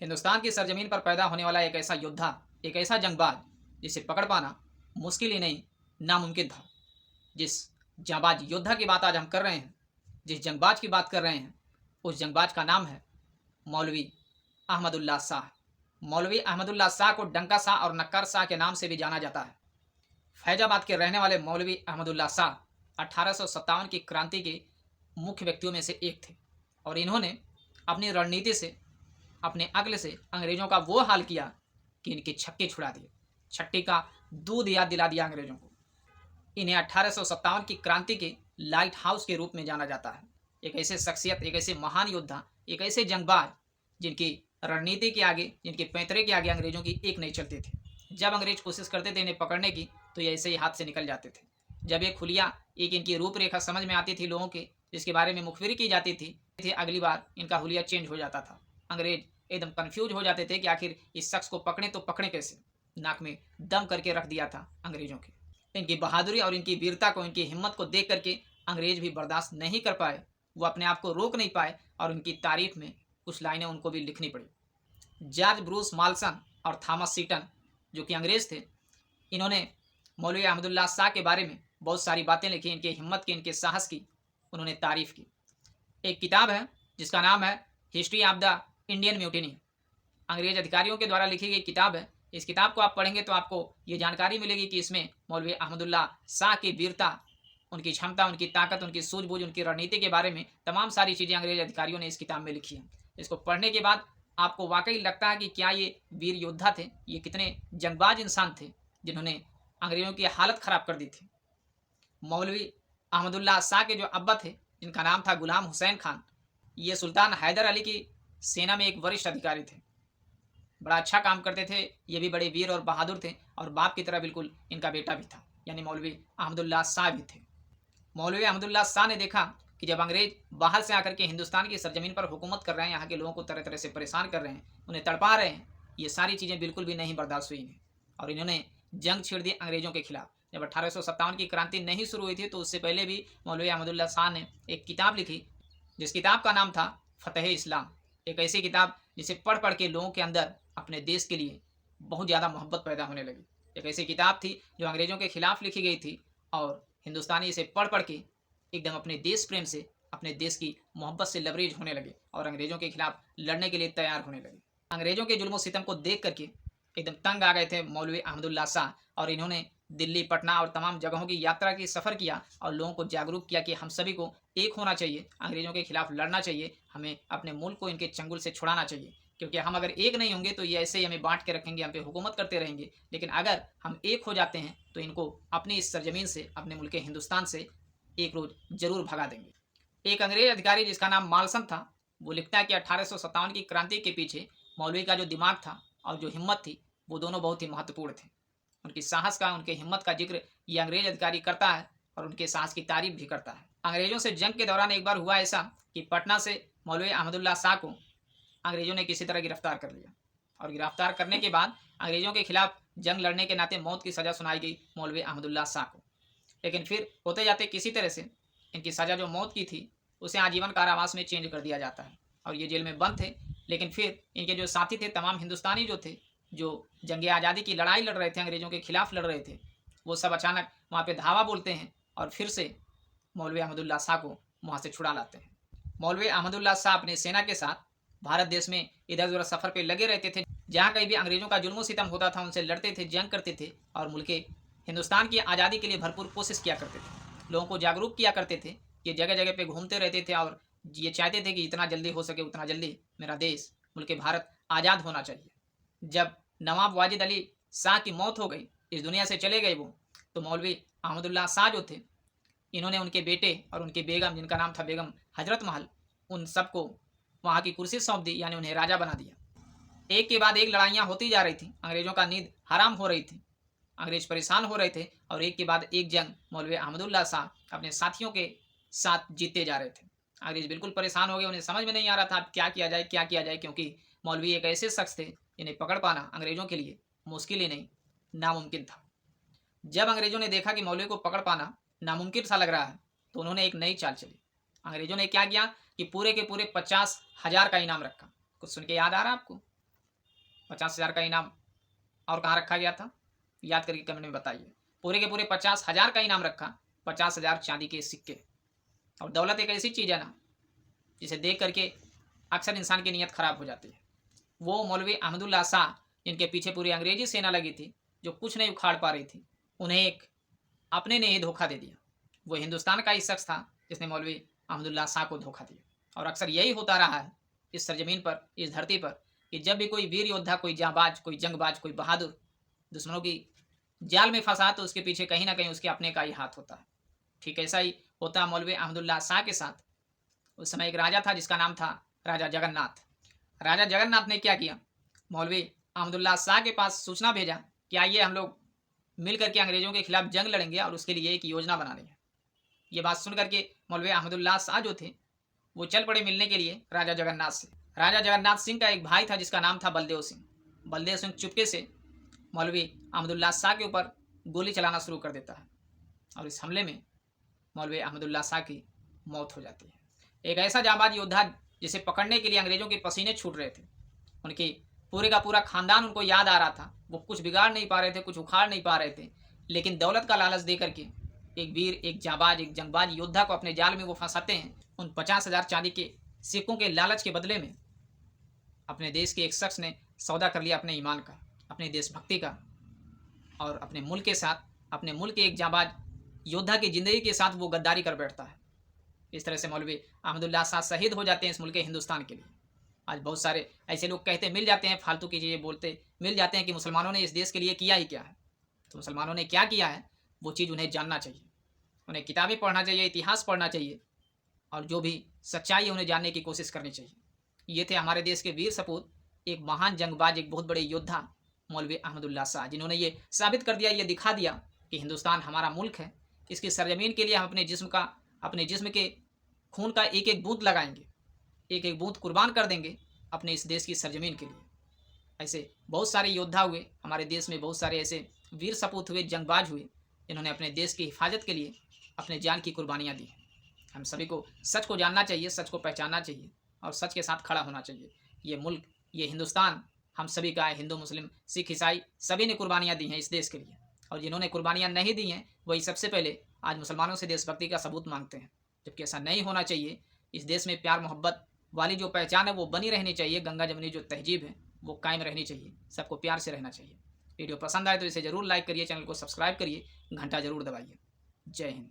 हिंदुस्तान की सरजमीन पर पैदा होने वाला एक ऐसा योद्धा, एक ऐसा जंगबाज जिसे पकड़ पाना मुश्किल ही नहीं, नामुमकिन था। जिस जांबाज योद्धा की बात आज हम कर रहे हैं, जिस जंगबाज की बात कर रहे हैं, उस जंगबाज का नाम है मौलवी अहमदुल्ला शाह। मौलवी अहमदुल्ला शाह को डंका शाह और नक्कर शाह के नाम से भी जाना जाता है। फैजाबाद के रहने वाले मौलवी अहमदुल्ला शाह 1857 की क्रांति के मुख्य व्यक्तियों में से एक थे और इन्होंने अपनी रणनीति से, अपने अक्ल से अंग्रेजों का वो हाल किया कि इनके छक्के छुड़ा दिए। छट्टी का दूध याद दिला दिया अंग्रेजों को। इन्हें 1857 की क्रांति के लाइट हाउस के रूप में जाना जाता है। एक ऐसे शख्सियत, एक ऐसे महान योद्धा, एक ऐसे जंगबाज जिनकी रणनीति के आगे, जिनके पैंतरे के आगे अंग्रेजों की एक नहीं चलती थी। जब अंग्रेज कोशिश करते थे इन्हें पकड़ने की तो ये ऐसे ही हाथ से निकल जाते थे। जब एक खुलिया, एक इनकी रूपरेखा समझ में आती थी लोगों के, जिसके बारे में मुखबिरी की जाती थी, अगली बार इनका हुलिया चेंज हो जाता था। अंग्रेज एकदम कंफ्यूज हो जाते थे कि आखिर इस शख्स को पकड़े तो पकड़े कैसे। नाक में दम करके रख दिया था अंग्रेजों के। इनकी बहादुरी और इनकी वीरता को, इनकी हिम्मत को देख करके अंग्रेज भी बर्दाश्त नहीं कर पाए। वो अपने आप को रोक नहीं पाए और उनकी तारीफ में कुछ लाइनें उनको भी लिखनी पड़ी। जॉर्ज ब्रूस माल्सन और थॉमस सीटन, जो कि अंग्रेज थे, इन्होंने मौलवी अहमदुल्ला शाह के बारे में बहुत सारी बातें लिखी। इनकी हिम्मत की, इनके साहस की उन्होंने तारीफ की। एक किताब है जिसका नाम है history of the Indian mutiny. अंग्रेज अधिकारियों के द्वारा लिखी गई किताब है। इस किताब को आप पढ़ेंगे तो आपको ये जानकारी मिलेगी कि इसमें मौलवी अहमदुल्ला शाह की वीरता, उनकी क्षमता, उनकी ताकत, उनकी सूझबूझ, उनकी रणनीति के बारे में तमाम सारी चीज़ें अंग्रेज अधिकारियों ने इस किताब में लिखी हैं। इसको पढ़ने के बाद आपको वाकई लगता है कि क्या ये वीर योद्धा थे, ये कितने जंगबाज इंसान थे जिन्होंने अंग्रेजों की हालत खराब कर दी थी। मौलवी अहमदुल्ला शाह के जो अब्बा थे, जिनका नाम था गुलाम हुसैन खान, ये सुल्तान हैदर अली की सेना में एक वरिष्ठ अधिकारी थे। बड़ा अच्छा काम करते थे। ये भी बड़े वीर और बहादुर थे और बाप की तरह बिल्कुल इनका बेटा भी था, यानी मौलवी अहमदुल्ला शाह भी थे। मौलवी अहमदुल्ला शाह ने देखा कि जब अंग्रेज बाहर से आकर के हिंदुस्तान की सरजमीन पर हुकूमत कर रहे हैं, यहाँ के लोगों को तरह तरह से परेशान कर रहे हैं, उन्हें तड़पा रहे हैं, ये सारी चीज़ें बिल्कुल भी नहीं बर्दाश्त हुई इन्हें और इन्होंने जंग छेड़ दी अंग्रेजों के खिलाफ। जब 1857 की क्रांति नहीं शुरू हुई थी तो उससे पहले भी मौलवी अहमदुल्ला शाह ने एक किताब लिखी, जिस किताब का नाम था फतेह इस्लाम। एक ऐसी किताब जिसे पढ़ पढ़ के लोगों के अंदर अपने देश के लिए बहुत ज़्यादा मोहब्बत पैदा होने लगी। एक ऐसी किताब थी जो अंग्रेज़ों के खिलाफ लिखी गई थी और हिंदुस्तानी इसे पढ़ पढ़ के एकदम अपने देश प्रेम से, अपने देश की मोहब्बत से लबरेज होने लगे और अंग्रेज़ों के खिलाफ लड़ने के लिए तैयार होने लगे। अंग्रेज़ों के जुल्म सितम को देख करके एकदम तंग आ गए थे मौलवी अहमदुल्ला शाह और इन्होंने दिल्ली, पटना और तमाम जगहों की यात्रा की, सफ़र किया और लोगों को जागरूक किया कि हम सभी को एक होना चाहिए, अंग्रेज़ों के खिलाफ लड़ना चाहिए, हमें अपने मुल्क को इनके चंगुल से छुड़ाना चाहिए। क्योंकि हम अगर एक नहीं होंगे तो ये ऐसे ही हमें बांट के रखेंगे, हम पे हुकूमत करते रहेंगे। लेकिन अगर हम एक हो जाते हैं तो इनको अपनी इस सरजमीन से, अपने मुल्क हिंदुस्तान से एक रोज़ ज़रूर भगा देंगे। एक अंग्रेज अधिकारी जिसका नाम मालसन था, वो लिखता है कि 1857 की क्रांति के पीछे मौलवी का जो दिमाग था और जो हिम्मत थी, वो दोनों बहुत ही महत्वपूर्ण थे। उनकी साहस का, उनके हिम्मत का जिक्र ये अंग्रेज अधिकारी करता है और उनके साहस की तारीफ भी करता है। अंग्रेजों से जंग के दौरान एक बार हुआ ऐसा कि पटना से मौलवी अहमदुल्ला शाह को अंग्रेजों ने किसी तरह गिरफ्तार कर लिया और गिरफ्तार करने के बाद अंग्रेजों के खिलाफ जंग लड़ने के नाते मौत की सज़ा सुनाई गई मौलवी अहमदुल्ला शाह को। लेकिन फिर होते जाते किसी तरह से इनकी सज़ा जो मौत की थी उसे आजीवन कारावास में चेंज कर दिया जाता है और ये जेल में बंद थे। लेकिन फिर इनके जो साथी थे, तमाम हिंदुस्तानी जो थे, जो जंग आज़ादी की लड़ाई लड़ रहे थे, अंग्रेज़ों के खिलाफ लड़ रहे थे, वो सब अचानक वहाँ पे धावा बोलते हैं और फिर से मौलवी अहमदुल्ला शाह को वहाँ से छुड़ा लाते हैं। मौलवी अहमदुल्ला शाह अपनी सेना के साथ भारत देश में इधर उधर सफ़र पे लगे रहते थे। जहाँ कहीं भी अंग्रेज़ों का जुल्म सितम होता था उनसे लड़ते थे, जंग करते थे और मुल्क हिंदुस्तान की आज़ादी के लिए भरपूर कोशिश किया करते थे। लोगों को जागरूक किया करते थे। ये जगह जगह पे घूमते रहते थे और ये चाहते थे कि जितना जल्दी हो सके उतना जल्दी मेरा देश, मुल्क भारत आज़ाद होना चाहिए। जब नवाब वाजिद अली शाह की मौत हो गई, इस दुनिया से चले गए वो, तो मौलवी अहमदुल्ला शाह जो थे, इन्होंने उनके बेटे और उनकी बेगम, जिनका नाम था बेगम हजरत महल, उन सबको वहाँ की कुर्सी सौंप दी, यानी उन्हें राजा बना दिया। एक के बाद एक लड़ाइयाँ होती जा रही थी, अंग्रेज़ों का नींद हराम हो रही थी, अंग्रेज परेशान हो रहे थे और एक के बाद एक जंग मौलवी अहमदुल्ला शाह अपने साथियों के साथ जीतते जा रहे थे। अंग्रेज बिल्कुल परेशान हो गए, उन्हें समझ में नहीं आ रहा था अब क्या किया जाए, क्या किया जाए, क्योंकि मौलवी एक ऐसे शख्स थे जिन्हें पकड़ पाना अंग्रेज़ों के लिए मुश्किल ही नहीं, नामुमकिन था। जब अंग्रेज़ों ने देखा कि मौलवी को पकड़ पाना नामुमकिन सा लग रहा है तो उन्होंने एक नई चाल चली। अंग्रेज़ों ने क्या किया कि पूरे के पूरे 50,000 का इनाम रखा। कुछ सुन के याद आ रहा है आपको? 50,000 का इनाम और कहाँ रखा गया था, याद करके कमेंट में बताइए। पूरे के पूरे 50,000 का इनाम रखा, 50,000 चांदी के सिक्के। और दौलत एक ऐसी चीज़ है ना, जिसे देख करके अक्सर इंसान की नीयत खराब हो जाती है। वो मौलवी अहमदुल्ला शाह, जिनके पीछे पूरी अंग्रेजी सेना लगी थी, जो कुछ नहीं उखाड़ पा रही थी, उन्हें एक अपने ने ही धोखा दे दिया। वो हिंदुस्तान का ही शख्स था जिसने मौलवी अहमदुल्ला शाह को धोखा दिया। और अक्सर यही होता रहा है इस सरजमीन पर, इस धरती पर, कि जब भी कोई वीर योद्धा, कोई जांबाज, कोई जंगबाज, कोई बहादुर दुश्मनों की जाल में फंसा, तो उसके पीछे कहीं ना कहीं उसके अपने का ही हाथ होता है। ठीक ऐसा ही होता मौलवी अहमदुल्ला शाह के साथ। उस समय एक राजा था जिसका नाम था राजा जगन्नाथ। राजा जगन्नाथ ने क्या किया, मौलवी अहमदुल्ला शाह के पास सूचना भेजा कि आइए हम लोग मिल करके अंग्रेजों के खिलाफ जंग लड़ेंगे और उसके लिए एक योजना बनानी है। ये बात सुन करके मौलवी अहमदुल्ला शाह जो थे, वो चल पड़े मिलने के लिए राजा जगन्नाथ से। राजा जगन्नाथ सिंह का एक भाई था जिसका नाम था बलदेव सिंह। बलदेव सिंह चुपके से मौलवी अहमदुल्ला शाह के ऊपर गोली चलाना शुरू कर देता है और इस हमले में मौलवी अहमदुल्ला शाह की मौत हो जाती है। एक ऐसा जांबाज योद्धा जिसे पकड़ने के लिए अंग्रेजों के पसीने छूट रहे थे, उनकी पूरे का पूरा खानदान उनको याद आ रहा था। वो कुछ बिगाड़ नहीं पा रहे थे, कुछ उखाड़ नहीं पा रहे थे, लेकिन दौलत का लालच दे करके एक वीर, एक जांबाज, एक जंगबाज योद्धा को अपने जाल में वो फंसाते हैं। उन 50,000 चांदी के सिक्कों के लालच के बदले में अपने देश के एक शख्स ने सौदा कर लिया अपने ईमान का, अपनी देशभक्ति का, और अपने मुल्क के साथ, अपने मुल्क के एक जांबाज योद्धा की ज़िंदगी के साथ वो गद्दारी कर बैठता है। इस तरह से मौलवी अहमदुल्ला शाह शहीद हो जाते हैं इस मुल्क हिंदुस्तान के लिए। आज बहुत सारे ऐसे लोग कहते मिल जाते हैं, फालतू की चीज़ें बोलते मिल जाते हैं कि मुसलमानों ने इस देश के लिए किया ही क्या है। तो मुसलमानों ने क्या किया है वो चीज़ उन्हें जानना चाहिए, उन्हें किताबें पढ़ना चाहिए, इतिहास पढ़ना चाहिए, और जो भी सच्चाई है उन्हें जानने की कोशिश करनी चाहिए। ये थे हमारे देश के वीर सपूत, एक महान जंगबाज, एक बहुत बड़े योद्धा मौलवी अहमदुल्ला शाह, जिन्होंने ये साबित कर दिया, ये दिखा दिया कि हिंदुस्तान हमारा मुल्क है। इसकी सरजमीन के लिए हम अपने जिस्म के खून का एक एक बूंद लगाएंगे, एक एक बूंद कुर्बान कर देंगे अपने इस देश की सरजमीन के लिए। ऐसे बहुत सारे योद्धा हुए हमारे देश में, बहुत सारे ऐसे वीर सपूत हुए, जंगबाज हुए, जिन्होंने अपने देश की हिफाजत के लिए अपने जान की कुर्बानियाँ दी। हम सभी को सच को जानना चाहिए, सच को पहचानना चाहिए और सच के साथ खड़ा होना चाहिए। ये मुल्क, ये हिंदुस्तान हम सभी का है। हिंदू, मुस्लिम, सिख, ईसाई सभी ने कुर्बानियाँ दी हैं इस देश के लिए, और जिन्होंने कुर्बानियाँ नहीं दी हैं वही सबसे पहले आज मुसलमानों से देशभक्ति का सबूत मांगते हैं, जबकि ऐसा नहीं होना चाहिए। इस देश में प्यार मोहब्बत वाली जो पहचान है वो बनी रहनी चाहिए, गंगा जमनी जो तहजीब है वो कायम रहनी चाहिए, सबको प्यार से रहना चाहिए। वीडियो पसंद आए तो इसे ज़रूर लाइक करिए, चैनल को सब्सक्राइब करिए, घंटा ज़रूर दबाइए। जय हिंद।